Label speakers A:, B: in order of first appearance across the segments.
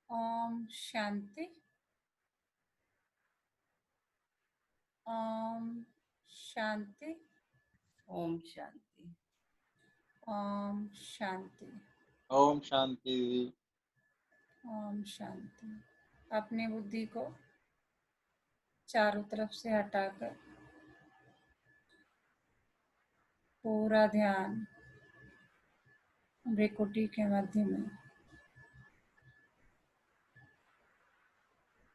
A: ओम शांति। ओम शांति।
B: ओम शांति।
A: ओम शांति।
C: ओम शांति।
A: ओम शांति। अपनी बुद्धि को चारों तरफ से हटाकर पूरा ध्यान भ्रिकुटी के मध्य में,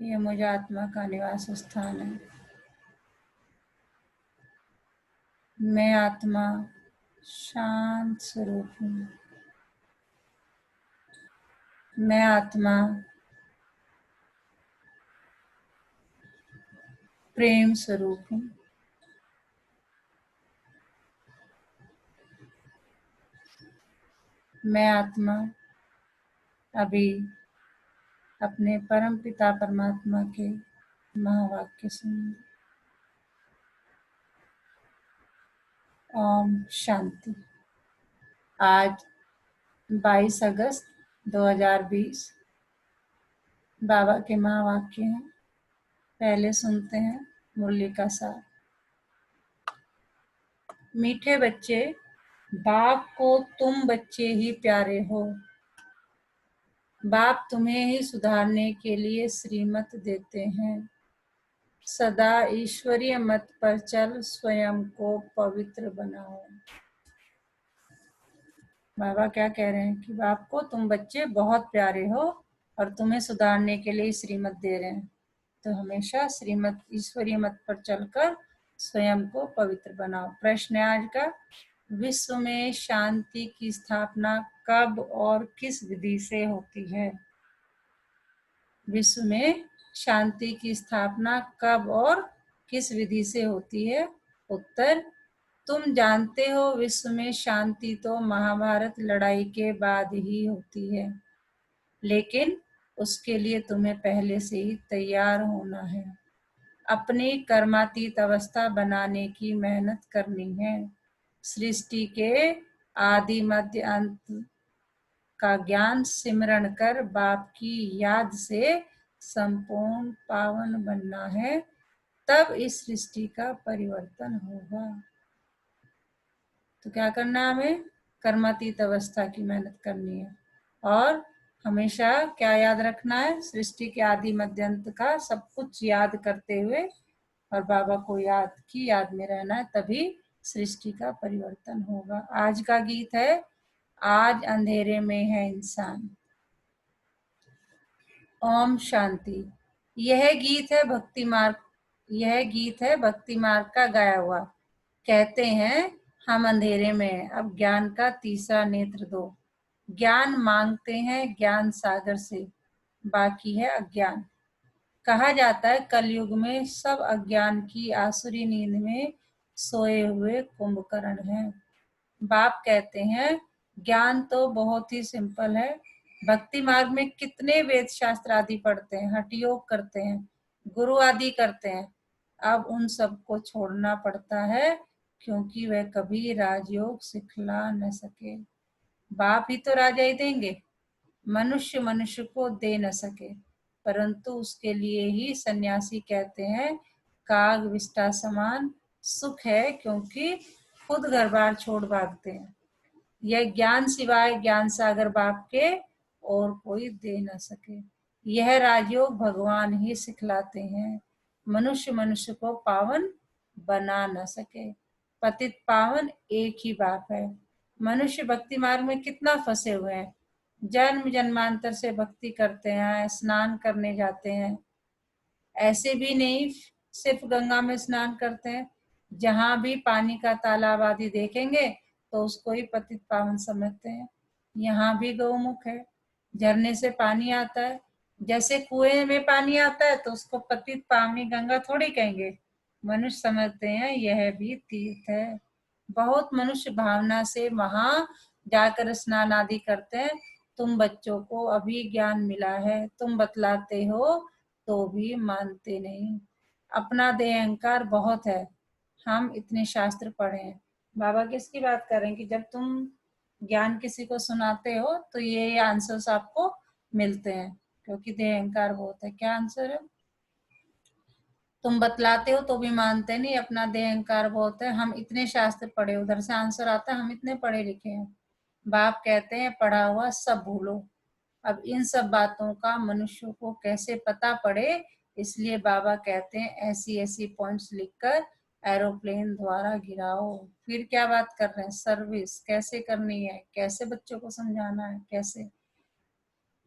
A: यह मुझ आत्मा का निवास स्थान है। मैं आत्मा शांत स्वरूप हूँ। मैं आत्मा प्रेम स्वरूप हूँ। मैं आत्मा अभी अपने परम पिता परमात्मा के महावाक्य सुन। ओम शांति। आज 22 अगस्त 2020 बाबा के महावाक्य हैं। पहले सुनते हैं मुरली का सार। मीठे बच्चे, बाप को तुम बच्चे ही प्यारे हो। बाप तुम्हें ही सुधारने के लिए श्रीमत देते हैं। सदा ईश्वरीय मत पर चल, स्वयं को पवित्र बनाओ। बाबा क्या कह रहे हैं कि बाप को तुम बच्चे बहुत प्यारे हो और तुम्हें सुधारने के लिए श्रीमत दे रहे हैं। तो हमेशा श्रीमत ईश्वरीय मत पर चलकर स्वयं को पवित्र बनाओ। प्रश्न आज का, विश्व में शांति की स्थापना कब और किस विधि से होती है? विश्व में शांति की स्थापना कब और किस विधि से होती है? उत्तर, तुम जानते हो विश्व में शांति तो महाभारत लड़ाई के बाद ही होती है, लेकिन उसके लिए तुम्हें पहले से ही तैयार होना है। अपनी कर्मातीत अवस्था बनाने की मेहनत करनी है। सृष्टि के आदि मध्य अंत का ज्ञान सिमरण कर बाप की याद से संपूर्ण पावन बनना है, तब इस सृष्टि का परिवर्तन होगा। तो क्या करना है हमें? कर्मातीत अवस्था की मेहनत करनी है और हमेशा क्या याद रखना है? सृष्टि के आदि मध्यांत का सब कुछ याद करते हुए और बाबा को याद में रहना है, तभी सृष्टि का परिवर्तन होगा। आज का गीत है, आज अंधेरे में है इंसान। ओम शांति। यह गीत है भक्ति मार्ग का गाया हुआ। कहते हैं हम अंधेरे में हैं, अब ज्ञान का तीसरा नेत्र दो। ज्ञान मांगते हैं ज्ञान सागर से, बाकी है अज्ञान। कहा जाता है कलयुग में सब अज्ञान की आसुरी नींद में सोए हुए कुंभकर्ण हैं। बाप कहते हैं ज्ञान तो बहुत ही सिंपल है। भक्ति मार्ग में कितने वेद शास्त्र आदि पढ़ते हैं, हठ योग करते हैं, गुरु आदि करते हैं, अब उन सबको छोड़ना पड़ता है क्योंकि वह कभी राजयोग सिखला न सके। बाप ही तो राजा ही देंगे, मनुष्य मनुष्य को दे न सके, परंतु उसके लिए ही सन्यासी कहते हैं काग विष्ठा समान सुख है, क्योंकि खुद घर बार छोड़ भागते हैं। यह ज्ञान सिवाय ज्ञान सागर बाप के और कोई दे न सके। यह राजयोग भगवान ही सिखलाते हैं, मनुष्य मनुष्य को पावन बना न सके। पतित पावन एक ही बाप है। मनुष्य भक्ति मार्ग में कितना फंसे हुए हैं, जन्म जन्मांतर से भक्ति करते हैं, स्नान करने जाते हैं, ऐसे भी नहीं सिर्फ गंगा में स्नान करते हैं, जहां भी पानी का तालाब आदि देखेंगे तो उसको ही पतित पावन समझते हैं। यहाँ भी गौमुख है, झरने से पानी आता है, जैसे कुएं में पानी आता है तो उसको पतित पावनी गंगा थोड़ी कहेंगे, मनुष्य समझते हैं यह भी तीर्थ है। बहुत मनुष्य भावना से वहां जाकर स्नान आदि करते हैं। तुम बच्चों को अभी ज्ञान मिला है, तुम बतलाते हो तो भी मानते नहीं। अपना देह अहंकार बहुत है, हम इतने शास्त्र पढ़े हैं। बाबा किसकी बात कर रहे हैं कि जब तुम ज्ञान किसी को सुनाते हो तो ये आंसर्स आपको मिलते हैं। क्योंकि देह अहंकार बहुत है। क्या आंसर है? तुम बतलाते हो तो भी मानते नहीं, अपना देह अहंकार बहुत है। हम इतने शास्त्र पढ़े, उधर से आंसर आता है, हम इतने पढ़े लिखे हैं। बाप कहते हैं पढ़ा हुआ सब भूलो। अब इन सब बातों का मनुष्य को कैसे पता पड़े, इसलिए बाबा कहते हैं ऐसी ऐसी पॉइंट्स लिखकर एरोप्लेन द्वारा गिराओ। फिर क्या बात कर रहे हैं? सर्विस कैसे करनी है, कैसे बच्चों को समझाना है, कैसे।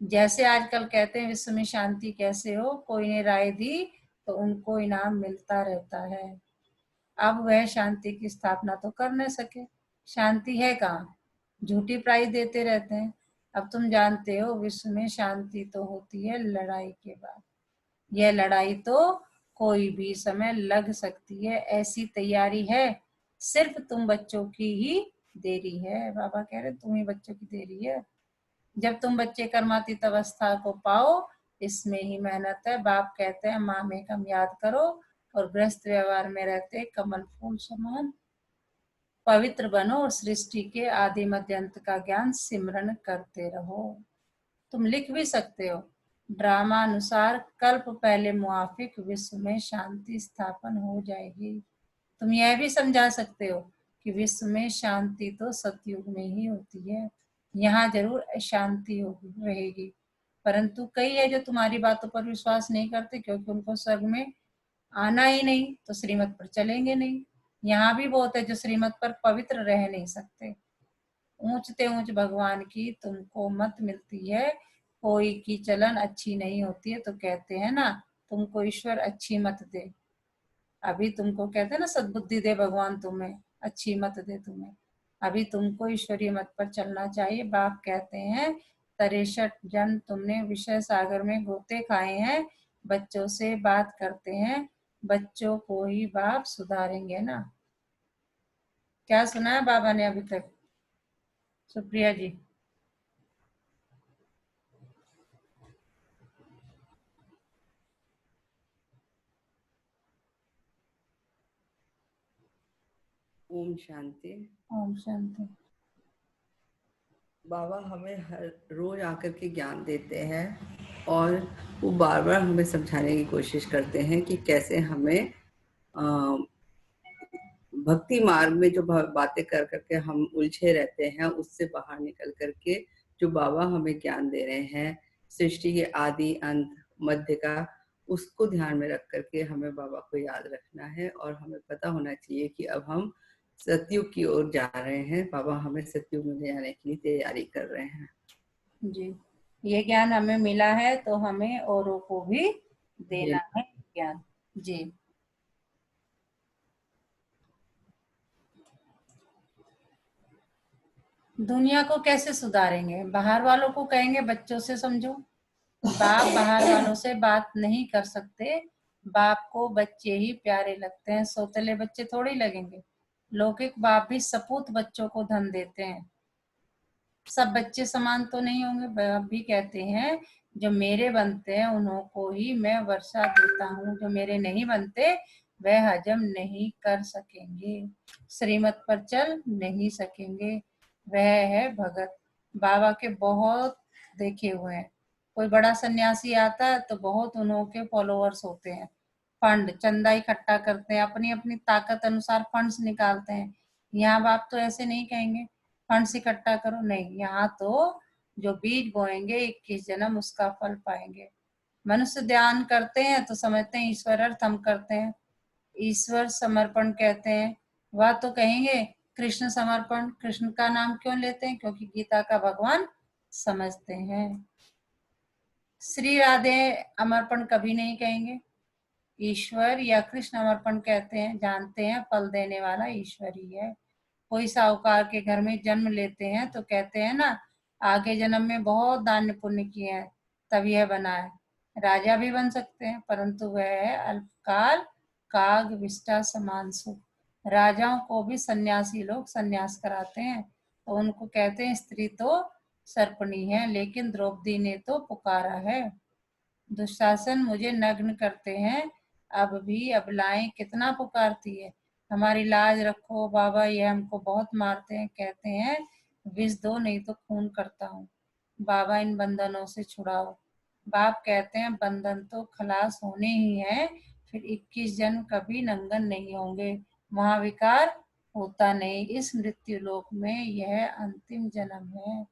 A: जैसे आजकल कहते हैं विश्व में शांति कैसे हो, कोई ने राय दी तो उनको इनाम मिलता रहता है। अब वह शांति की स्थापना तो कर न सके। शांति है कहाँ? झूठी प्राइज देते रहते हैं। अब तुम जानते हो विश्व में शांति तो होती है लड़ाई के बाद। यह लड़ाई तो कोई भी समय लग सकती है, ऐसी तैयारी है। सिर्फ तुम बच्चों की ही देरी है। बाबा कह रहे तुम ही बच्चों की देरी है। जब तुम बच्चे कर्मातीत अवस्था को पाओ, इसमें ही मेहनत है। बाप कहते हैं माँ में कम याद करो और गृहस्थ व्यवहार में रहते कमल फूल समान पवित्र बनो और सृष्टि के आदि मध्य अंत का ज्ञान सिमरन करते रहो। तुम लिख भी सकते हो, ड्रामा अनुसार कल्प पहले मुआफिक विश्व में शांति स्थापन हो जाएगी। तुम यह भी समझा सकते हो कि विश्व में शांति तो सतयुग में ही होती है। यहाँ जरूर अशांति होगी रहेगी, परंतु कई है जो तुम्हारी बातों पर विश्वास नहीं करते, क्योंकि उनको स्वर्ग में आना ही नहीं तो श्रीमत पर चलेंगे नहीं। यहाँ भी बहुत है जो श्रीमत पर पवित्र रह नहीं सकते। ऊंचते ऊंच भगवान की तुमको मत मिलती है, कोई की चलन अच्छी नहीं होती है तो कहते हैं ना तुमको ईश्वर अच्छी मत दे। अभी तुमको कहते हैं ना सद्बुद्धि दे भगवान तुम्हें, अच्छी मत दे तुम्हें। अभी तुमको ईश्वरीय मत पर चलना चाहिए। बाप कहते हैं 63 जन्म तुमने विषय सागर में गोते खाए हैं, बच्चों से बात करते हैं, बच्चों को ही बाप सुधारेंगे ना। क्या सुना है बाबा ने अभी तक? सुप्रिया जी।
B: ओम शांति।
A: ओम शांति।
B: बाबा हमें हर रोज आकर के ज्ञान देते हैं और वो बार बार हमें समझाने की कोशिश करते हैं कि कैसे हमें भक्ति मार्ग में जो बातें कर करके हम उलझे रहते हैं उससे बाहर निकल करके जो बाबा हमें ज्ञान दे रहे हैं सृष्टि के आदि अंत मध्य का, उसको ध्यान में रख करके हमें बाबा को याद रखना है। और हमें पता होना चाहिए कि अब हम सतयुग की ओर जा रहे हैं, बाबा हमें सतयुग में ले जाने के लिए तैयारी कर रहे हैं।
A: जी, ये ज्ञान हमें मिला है तो हमें औरों को भी देना है ज्ञान। जी। दुनिया को कैसे सुधारेंगे? बाहर वालों को कहेंगे बच्चों से समझो। बाप बाहर वालों से बात नहीं कर सकते। बाप को बच्चे ही प्यारे लगते हैं, सौतेले बच्चे थोड़ी लगेंगे। लौकिक बाप भी सपूत बच्चों को धन देते हैं। सब बच्चे समान तो नहीं होंगे। बाप भी कहते हैं जो मेरे बनते हैं उन्हों को ही मैं वर्षा देता हूँ, जो मेरे नहीं बनते वह हजम नहीं कर सकेंगे, श्रीमत पर चल नहीं सकेंगे। वह है भगत। बाबा के बहुत देखे हुए हैं। कोई बड़ा सन्यासी आता है तो बहुत उन्हों के फॉलोअर्स होते हैं। फंड चंदा इकट्ठा करते हैं, अपनी अपनी ताकत अनुसार फंड्स निकालते हैं। यहाँ बाप तो ऐसे नहीं कहेंगे फंड्स इकट्ठा करो, नहीं। यहाँ तो जो बीज बोएंगे 21 जन्म उसका फल पाएंगे। मनुष्य ध्यान करते हैं तो समझते हैं ईश्वर अर्थ हम करते हैं, ईश्वर समर्पण कहते हैं। वह तो कहेंगे कृष्ण समर्पण। कृष्ण का नाम क्यों लेते हैं? क्योंकि गीता का भगवान समझते हैं। श्री राधे अमर्पण कभी नहीं कहेंगे। ईश्वर या कृष्ण अमर्पण कहते हैं, जानते हैं फल देने वाला ईश्वर ही है। कोई साहूकार के घर में जन्म लेते हैं तो कहते हैं ना आगे जन्म में बहुत दान पुण्य किए हैं तब यह बना है। राजा भी बन सकते हैं, परंतु वह है अल्पकाल काग विष्टा समान सुख। राजाओं को भी सन्यासी लोग सन्यास कराते हैं तो उनको कहते हैं स्त्री तो सर्पणी है, लेकिन द्रौपदी ने तो पुकारा है। दुशासन मुझे नग्न करते हैं, अब भी अबलाएं कितना पुकारती है, हमारी लाज रखो बाबा, ये हमको बहुत मारते हैं। कहते हैं विष दो नहीं तो खून करता हूँ। बाबा इन बंधनों से छुड़ाओ। बाप कहते हैं बंधन तो खलास होने ही है, फिर 21 जन्म कभी नंगन नहीं होंगे, महाविकार होता नहीं। इस मृत्यु लोक में यह अंतिम जन्म है,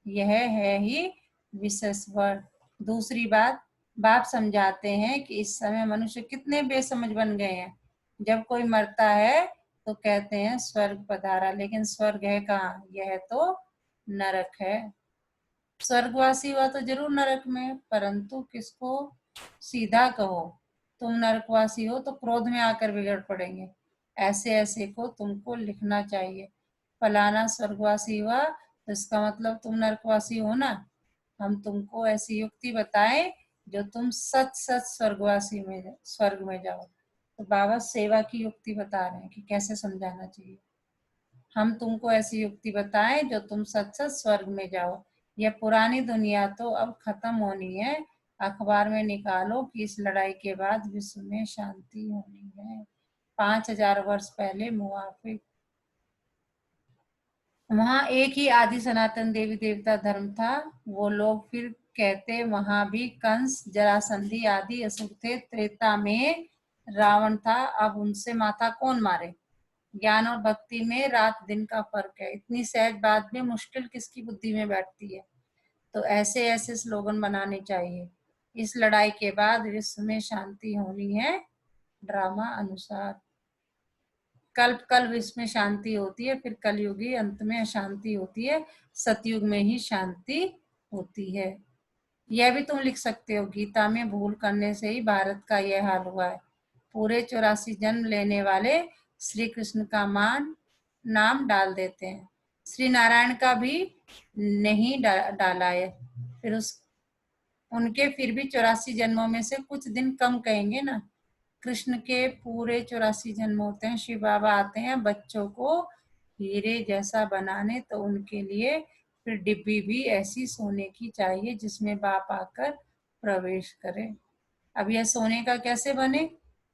A: यह है ही विशेषवर। दूसरी बात, बाप समझाते हैं कि इस समय मनुष्य कितने बेसमझ बन गए हैं। जब कोई मरता है तो कहते हैं स्वर्ग पधारा, लेकिन स्वर्ग है कहाँ? यह तो नरक है। स्वर्गवासी हुआ तो जरूर नरक में, परंतु किसको सीधा कहो तुम नरकवासी हो तो क्रोध में आकर बिगड़ पड़ेंगे। ऐसे ऐसे को तुमको लिखना चाहिए। फलाना स्वर्गवासी हुआ तो इसका मतलब तुम नरकवासी हो ना। हम तुमको ऐसी युक्ति बताएं जो तुम सच सच स्वर्ग में जाओ। तो बाबा सेवा की युक्ति बता रहे हैं कि कैसे समझाना चाहिए। हम तुमको ऐसी युक्ति बताएं जो तुम सच सच स्वर्ग में जाओ। यह पुरानी दुनिया तो अब खत्म होनी है। अखबार में निकालो कि इस लड़ाई के बाद विश्व में शांति होनी है। 5000 वर्ष पहले मुआफिक वहां एक ही आदि सनातन देवी देवता धर्म था। वो लोग फिर कहते वहां भी कंस जरासंधि आदि असुर थे। त्रेता में रावण था, अब उनसे माथा कौन मारे। ज्ञान और भक्ति में रात दिन का फर्क है। इतनी सहज बात में मुश्किल किसकी बुद्धि में बैठती है। तो ऐसे ऐसे स्लोगन बनाने चाहिए। इस लड़ाई के बाद विश्व में शांति होनी है ड्रामा अनुसार। कल्प विश्व में शांति होती है, फिर कलयुगी अंत में अशांति होती है, सतयुग में ही शांति होती है। यह भी तुम लिख सकते हो, गीता में भूल करने से ही भारत का यह हाल हुआ है। पूरे 84 जन्म लेने वाले श्री कृष्ण का नाम डाल देते हैं, श्री नारायण का भी नहीं डाला है। फिर उनके फिर भी 84 जन्मों में से कुछ दिन कम कहेंगे ना। कृष्ण के पूरे 84 जन्म होते हैं। शिव बाबा आते हैं बच्चों को हीरे जैसा बनाने, तो उनके लिए फिर डिब्बी भी ऐसी सोने की चाहिए जिसमें बाप आकर प्रवेश करे। अब यह सोने का कैसे बने?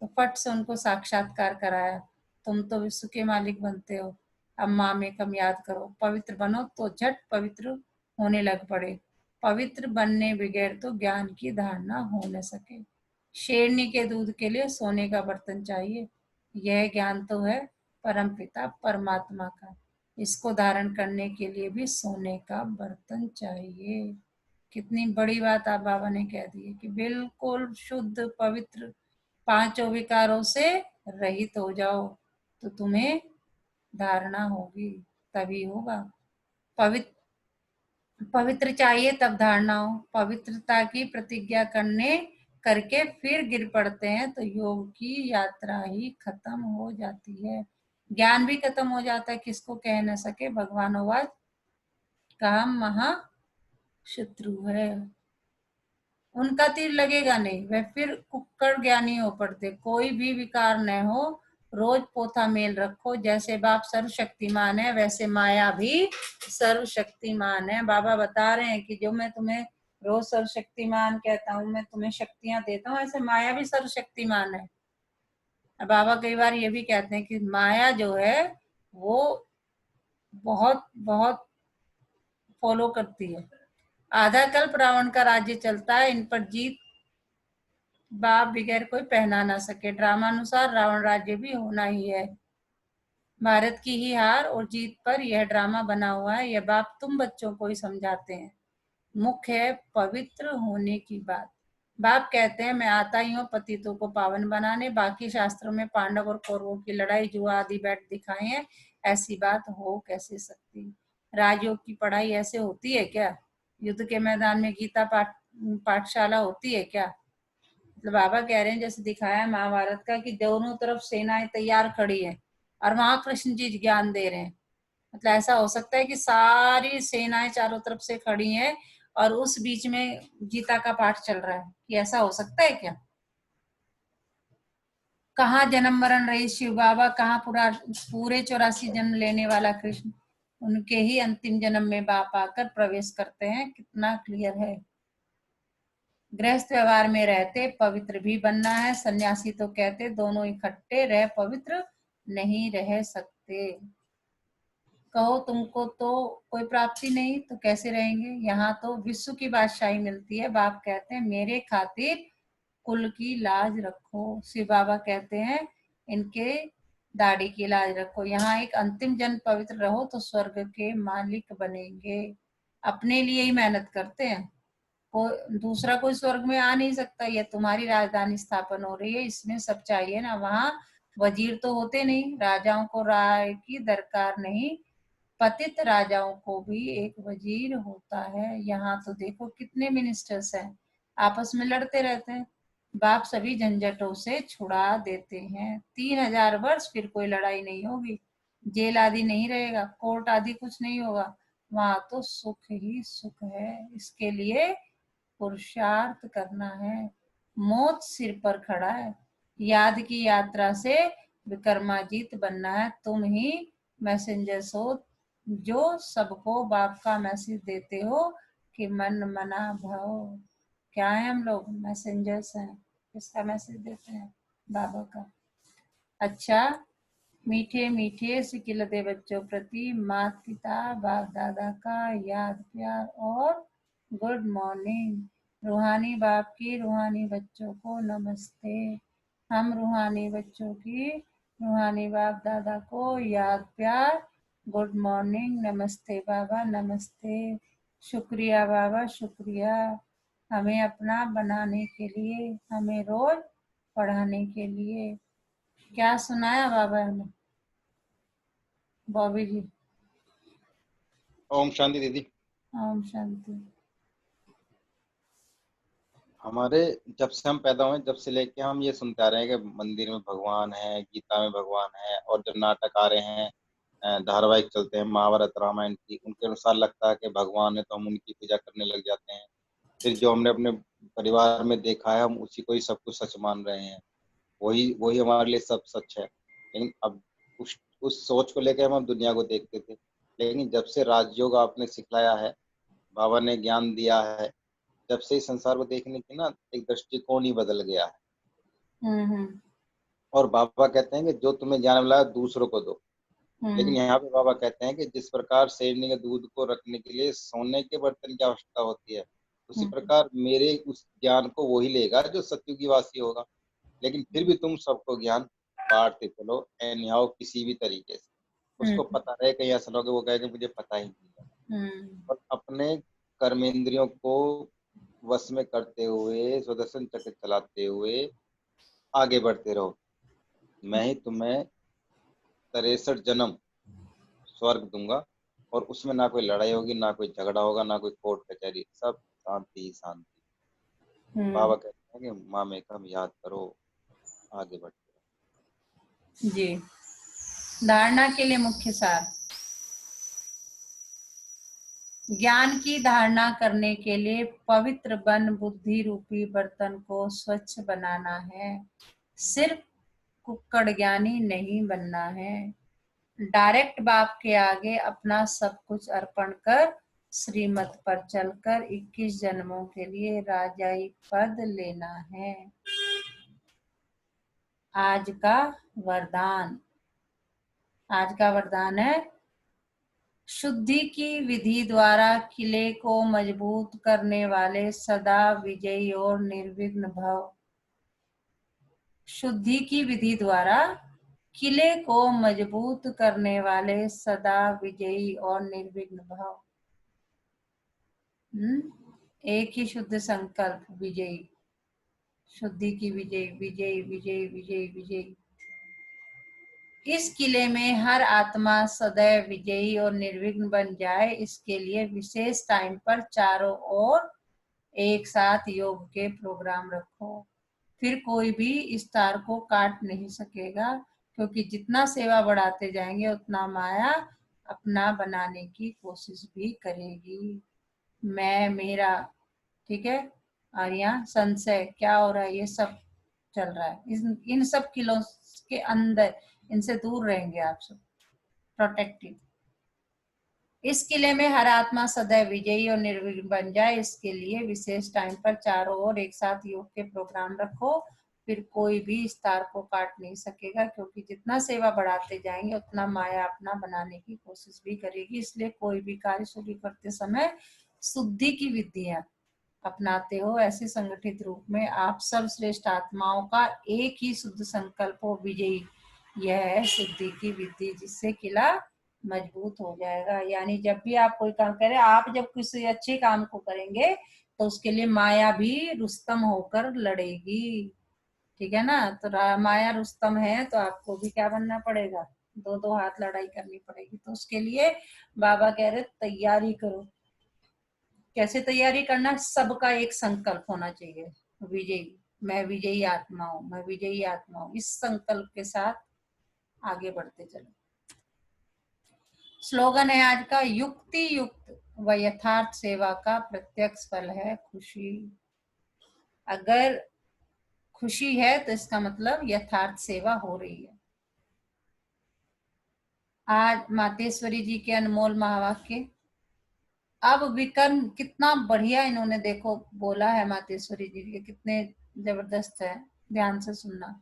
A: तो फट से उनको साक्षात्कार कराया, तुम तो विश्व के मालिक बनते हो, अब माँ में कम याद करो, पवित्र बनो। तो झट पवित्र होने लग पड़े। पवित्र बनने बगैर तो ज्ञान की धारणा हो न सके। शेरनी के दूध के लिए सोने का बर्तन चाहिए। यह ज्ञान तो है परमपिता परमात्मा का, इसको धारण करने के लिए भी सोने का बर्तन चाहिए। कितनी बड़ी बात आप बाबा ने कह दी है कि बिल्कुल शुद्ध पवित्र पांचों विकारों से रहित हो जाओ, तो तुम्हें धारणा होगी, तभी होगा। पवित्र पवित्र चाहिए तब धारणा हो। पवित्रता की प्रतिज्ञा करके फिर गिर पड़ते हैं तो योग की यात्रा ही खत्म हो जाती है, ज्ञान भी खत्म हो जाता है। किसको कह न सके भगवानोवाद, काम महाशत्रु है। उनका तीर लगेगा नहीं, वह फिर कुक्कड़ ज्ञानी हो पड़ते। कोई भी विकार न हो, रोज पोथा मेल रखो। जैसे बाप सर्वशक्तिमान है वैसे माया भी सर्वशक्तिमान है। बाबा बता रहे हैं कि जो मैं तुम्हें रोज सर्वशक्तिमान कहता हूँ, मैं तुम्हें शक्तियां देता हूँ, ऐसे माया भी सर्वशक्तिमान है। बाबा कई बार ये भी कहते हैं कि माया जो है वो बहुत बहुत फॉलो करती है। आधा कल्प रावण का राज्य चलता है, इन पर जीत बाप बगैर कोई पहना ना सके। ड्रामानुसार रावण राज्य भी होना ही है। भारत की ही हार और जीत पर यह ड्रामा बना हुआ है। यह बाप तुम बच्चों को ही समझाते हैं। मुख्य है पवित्र होने की बात। बाप कहते हैं मैं आता ही हूँ पतितों को पावन बनाने। बाकी शास्त्रों में पांडव और कौरवों की लड़ाई जुआ आदि बैठ दिखाए हैं, ऐसी बात हो कैसे सकती। राजयोग की पढ़ाई ऐसे होती है क्या? युद्ध के मैदान में गीता पाठशाला होती है क्या? मतलब बाबा कह रहे हैं जैसे दिखाया है महाभारत का कि दोनों तरफ सेनाएं तैयार खड़ी है और वहां कृष्ण जी ज्ञान दे रहे हैं। मतलब ऐसा हो सकता है कि सारी सेनाएं चारों तरफ से खड़ी हैं और उस बीच में गीता का पाठ चल रहा है, कि ऐसा हो सकता है क्या? कहाँ जन्म मरण रही शिव बाबा, कहाँ पूरे 84 जन्म लेने वाला कृष्ण, उनके ही अंतिम जन्म में बाप आकर प्रवेश करते हैं। कितना क्लियर है। गृहस्थ व्यवहार में रहते पवित्र भी बनना है। सन्यासी तो कहते दोनों इकट्ठे रह पवित्र नहीं रह सकते। कहो तुमको तो कोई प्राप्ति नहीं तो कैसे रहेंगे। यहाँ तो विश्व की बादशाही मिलती है। बाप कहते हैं मेरे खातिर कुल की लाज रखो। शिव बाबा कहते हैं इनके दाढ़ी की लाज रखो। यहाँ एक अंतिम जन्म पवित्र रहो तो स्वर्ग के मालिक बनेंगे। अपने लिए ही मेहनत करते हैं, दूसरा कोई स्वर्ग में आ नहीं सकता। ये तुम्हारी राजधानी स्थापन हो रही है, इसमें सब चाहिए ना। वहाँ वजीर तो होते नहीं, राजाओं को राय की दरकार नहीं, पतित राजाओं को भी एक वजीर होता है। यहाँ तो देखो कितने मिनिस्टर्स हैं, आपस में लड़ते रहते हैं। बाप सभी झंझटों से छुड़ा देते हैं। 3000 वर्ष फिर कोई लड़ाई नहीं होगी, जेल आदि नहीं रहेगा, कोर्ट आदि कुछ नहीं होगा। वहां तो सुख ही सुख है। इसके लिए पुरुषार्थ करना है। मौत सिर पर खड़ा है, याद की यात्रा से विक्रमाजीत बनना है। तुम ही मैसेंजर्स हो जो सबको बाप का मैसेज देते हो कि मन मना भव। क्या है हम लोग? मैसेंजर्स हैं। किसका मैसेज देते हैं? बाबा का। अच्छा, मीठे मीठे सिकिलते बच्चों प्रति माता पिता बाप दादा का याद प्यार और गुड मॉर्निंग। रूहानी बाप की रूहानी बच्चों को नमस्ते। हम रूहानी बच्चों की रूहानी बाप दादा को याद प्यार, गुड मॉर्निंग, नमस्ते बाबा, नमस्ते। शुक्रिया बाबा, शुक्रिया हमें अपना बनाने के लिए, हमें रोज पढ़ाने के लिए। क्या सुनाया बाबा ने? बॉबी जी।
C: ओम शांति दीदी।
A: ओम शांति।
C: हमारे जब से हम पैदा हुए, जब से लेके हम ये सुनते आ रहे हैं कि मंदिर में भगवान है, गीता में भगवान है, और जब नाटक आ रहे हैं, धारावाहिक चलते हैं महाभारत रामायण की, उनके अनुसार लगता है कि भगवान है तो हम उनकी पूजा करने लग जाते हैं। फिर जो हमने अपने परिवार में देखा है हम उसी को ही सब कुछ सच मान रहे हैं। वही वही हमारे लिए सब सच है। लेकिन अब उस सोच को लेकर हम दुनिया को देखते थे, लेकिन जब से राजयोग आपने सिखलाया है, बाबा ने ज्ञान दिया है, जब से इस संसार को देखने की ना एक दृष्टिकोण ही बदल गया है।
A: हम्म।
C: और बाबा कहते हैं कि जो तुम्हें ज्ञान मिला है दूसरों को दो। लेकिन
A: हम्म।
C: यहाँ पे बाबा कहते हैं कि जिस प्रकार शेरनी के दूध को रखने के लिए सोने के बर्तन की आवश्यकता होती है, उसी
A: हम्म।
C: प्रकार मेरे उस ज्ञान को वही लेगा जो सत्युगी वासी होगा। लेकिन फिर भी तुम सबको ज्ञान बांटते चलो एनीहाउ, किसी भी तरीके से। उसको
A: हम्म।
C: पता रहे, कहीं ऐसा ना हो कि वो कहे कि मुझे पता ही नहीं है।
A: हम्म।
C: और अपने कर्मेंद्रियों को वश में करते हुए, सुदर्शन चक्र चलाते हुए आगे बढ़ते रहो। मैं ही तुम्हें 63 जन्म स्वर्ग दूंगा, और उसमें ना कोई लड़ाई होगी, ना कोई झगड़ा होगा, ना कोई कोर्ट कचहरी, सब शांति ही शांति।
A: हम्म।
C: बाबा कहते हैं कि माँ में कम याद करो, आगे बढ़ते रहो।
A: जी। धारणा के लिए मुख्य सार। ज्ञान की धारणा करने के लिए पवित्र बन बुद्धि रूपी बर्तन को स्वच्छ बनाना है। सिर्फ कुक्कड़ ज्ञानी नहीं बनना है। डायरेक्ट बाप के आगे अपना सब कुछ अर्पण कर श्रीमत पर चलकर 21 जन्मों के लिए राजाई पद लेना है। आज का वरदान। आज का वरदान है शुद्धि की विधि द्वारा किले को मजबूत करने वाले सदा विजयी और निर्विघ्न भव। शुद्धि की विधि द्वारा किले को मजबूत करने वाले सदा विजयी और निर्विघ्न भव। एक ही शुद्ध संकल्प, विजयी। शुद्धि की विजय, विजय विजय विजय विजय। इस किले में हर आत्मा सदैव विजयी और निर्विघ्न बन जाए, इसके लिए विशेष टाइम पर चारों ओर एक साथ योग के प्रोग्राम रखो। फिर कोई भी इस तार को काट नहीं सकेगा, क्योंकि जितना सेवा बढ़ाते जाएंगे उतना माया अपना बनाने की कोशिश भी करेगी। मैं, मेरा, ठीक है। और यहाँ संशय क्या हो रहा है, ये सब चल रहा है। इन सब किलों के अंदर इनसे दूर रहेंगे आप सब, प्रोटेक्टिव। इस किले में हर आत्मा सदैव विजयी और निर्विघ्न बन जाए, इसके लिए विशेष टाइम पर चारों ओर एक साथ योग के प्रोग्राम रखो। फिर कोई भी इस तार को काट नहीं सकेगा, क्योंकि जितना सेवा बढ़ाते जाएंगे उतना माया अपना बनाने की कोशिश भी करेगी। इसलिए कोई भी कार्य शुरू करते समय शुद्धि की विधियां अपनाते हो, ऐसे संगठित रूप में आप सब श्रेष्ठ आत्माओं का एक ही शुद्ध संकल्प हो विजयी। यह है शुद्धि की विधि, जिससे किला मजबूत हो जाएगा। यानी जब भी आप कोई काम करें, आप जब किसी अच्छे काम को करेंगे तो उसके लिए माया भी रुस्तम होकर लड़ेगी, ठीक है ना। तो माया रुस्तम है तो आपको भी क्या बनना पड़ेगा, दो दो हाथ लड़ाई करनी पड़ेगी। तो उसके लिए बाबा कह रहे तैयारी करो। कैसे तैयारी करना, सबका एक संकल्प होना चाहिए, विजयी, मैं विजयी आत्मा हूँ, मैं विजयी आत्मा हूँ, इस संकल्प के साथ आगे बढ़ते चलो। स्लोगन है आज का, युक्ति युक्त व यथार्थ सेवा का प्रत्यक्ष फल है खुशी। अगर खुशी है तो इसका मतलब यथार्थ सेवा हो रही है। आज मातेश्वरी जी के अनमोल महावाक्य। अब विकर्म कितना बढ़िया इन्होंने देखो बोला है, मातेश्वरी जी के कितने जबरदस्त है, ध्यान से सुनना।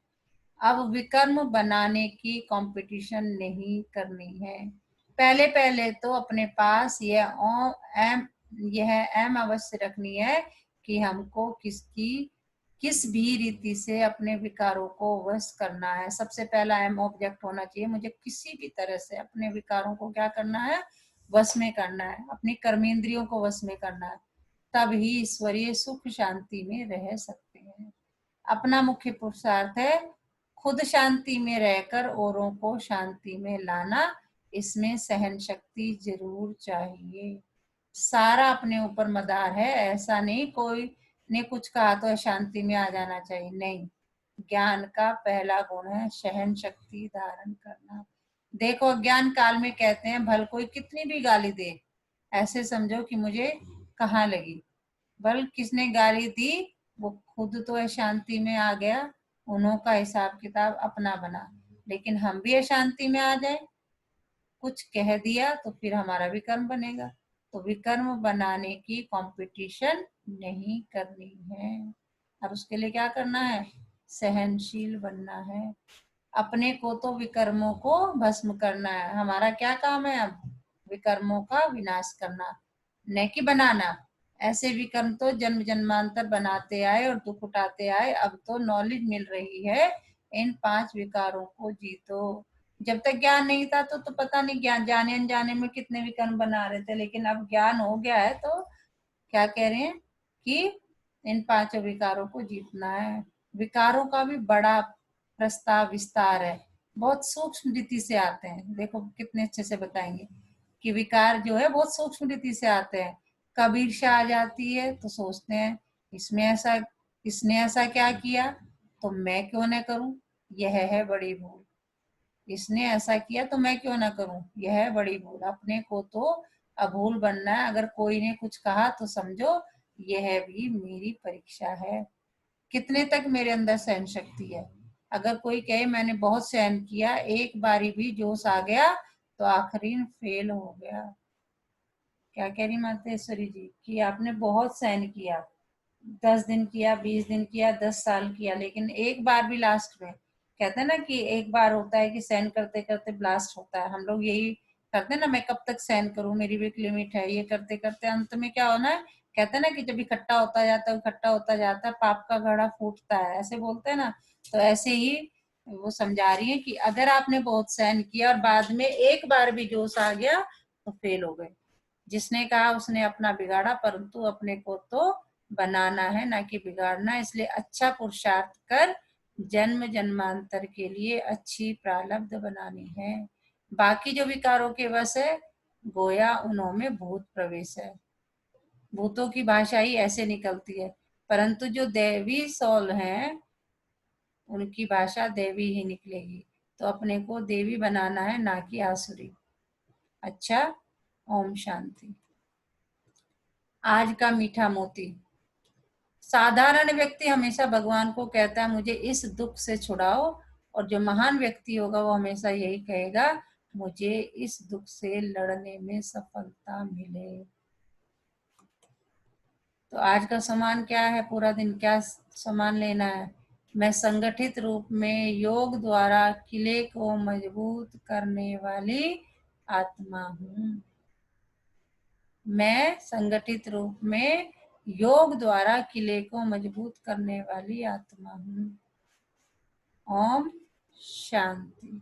A: अब विकर्म बनाने की कंपटीशन नहीं करनी है। पहले पहले तो अपने पास यह एम अवश्य रखनी है कि हमको किस भी रीति से अपने विकारों को वश करना है। सबसे पहला एम ऑब्जेक्ट होना चाहिए, मुझे किसी भी तरह से अपने विकारों को क्या करना है, वश में करना है, अपनी कर्मेंद्रियों को वश में करना है। तब ही ईश्वरीय सुख शांति में रह सकते हैं। अपना मुख्य पुरुषार्थ है खुद शांति में रहकर औरों को शांति में लाना। इसमें सहन शक्ति जरूर चाहिए। सारा अपने ऊपर मदार है, ऐसा नहीं कोई ने कुछ कहा तो शांति में आ जाना चाहिए, नहीं। ज्ञान का पहला गुण है सहन शक्ति धारण करना। देखो अज्ञान काल में कहते हैं भल कोई कितनी भी गाली दे, ऐसे समझो कि मुझे कहाँ लगी। भल किसने गाली दी, वो खुद तो अशांति में आ गया, उन्हों का हिसाब किताब अपना बना। लेकिन हम भी अशांति में आ जाए, कुछ कह दिया तो फिर हमारा विकर्म बनेगा। तो विकर्म बनाने की कंपटीशन नहीं करनी है। अब उसके लिए क्या करना है, सहनशील बनना है। अपने को तो विकर्मों को भस्म करना है। हमारा क्या काम है अब, विकर्मों का विनाश करना, न कि बनाना। ऐसे विकर्म तो जन्म जन्मांतर बनाते आए और दुख उठाते आए। अब तो नॉलेज मिल रही है, इन 5 विकारों को जीतो। जब तक ज्ञान नहीं था तो पता नहीं ज्ञान जाने अनजाने में कितने विकर्म बना रहे थे, लेकिन अब ज्ञान हो गया है तो क्या कह रहे हैं कि इन 5 विकारों को जीतना है। विकारों का भी बड़ा प्रस्ताव विस्तार है, बहुत सूक्ष्म रीति से आते हैं। देखो कितने अच्छे से बताएंगे कि विकार जो है बहुत सूक्ष्म रीति से आते हैं। कब ईर्ष्या आ जाती है तो सोचते हैं इसने ऐसा क्या किया तो मैं क्यों न करूं, यह है बड़ी भूल। इसने ऐसा किया तो मैं क्यों ना करूं, यह है बड़ी भूल। अपने को तो अभूल बनना है। अगर कोई ने कुछ कहा तो समझो यह भी मेरी परीक्षा है, कितने तक मेरे अंदर सहन शक्ति है। अगर कोई कहे मैंने बहुत सहन किया, एक बारी भी जोश आ गया तो आखिरी फेल हो गया। क्या कह रही मातेश्वरी जी कि आपने बहुत सहन किया, 10 दिन किया, 20 दिन किया, 10 साल किया, लेकिन एक बार भी लास्ट में कहते हैं ना कि एक बार होता है कि सहन करते करते ब्लास्ट होता है। हम लोग यही करते हैं ना, मैं कब तक सहन करूं, मेरी भी एक लिमिट है। ये करते करते अंत में क्या होना है, कहते हैं ना कि जब इकट्ठा होता जाता है, इकट्ठा होता जाता है, पाप का घड़ा फूटता है, ऐसे बोलते हैं ना। तो ऐसे ही वो समझा रही है कि अगर आपने बहुत सहन किया और बाद में एक बार भी जोश आ गया तो फेल हो गए। जिसने कहा उसने अपना बिगाड़ा, परंतु अपने को तो बनाना है ना कि बिगाड़ना। इसलिए अच्छा पुरुषार्थ कर जन्म जन्मांतर के लिए अच्छी प्रारब्ध बनानी है। बाकी जो विकारों के वश है, गोया उन्हों में भूत प्रवेश है। भूतों की भाषा ही ऐसे निकलती है, परंतु जो देवी सोल हैं उनकी भाषा देवी ही निकलेगी। तो अपने को देवी बनाना है, ना कि आसुरी। अच्छा, ओम शांति। आज का मीठा मोती। साधारण व्यक्ति हमेशा भगवान को कहता है मुझे इस दुख से छुड़ाओ, और जो महान व्यक्ति होगा वो हमेशा यही कहेगा मुझे इस दुख से लड़ने में सफलता मिले। तो आज का सामान क्या है, पूरा दिन क्या सामान लेना है, मैं संगठित रूप में योग द्वारा किले को मजबूत करने वाली आत्मा हूँ। मैं संगठित रूप में योग द्वारा किले को मजबूत करने वाली आत्मा हूँ। ओम शांति।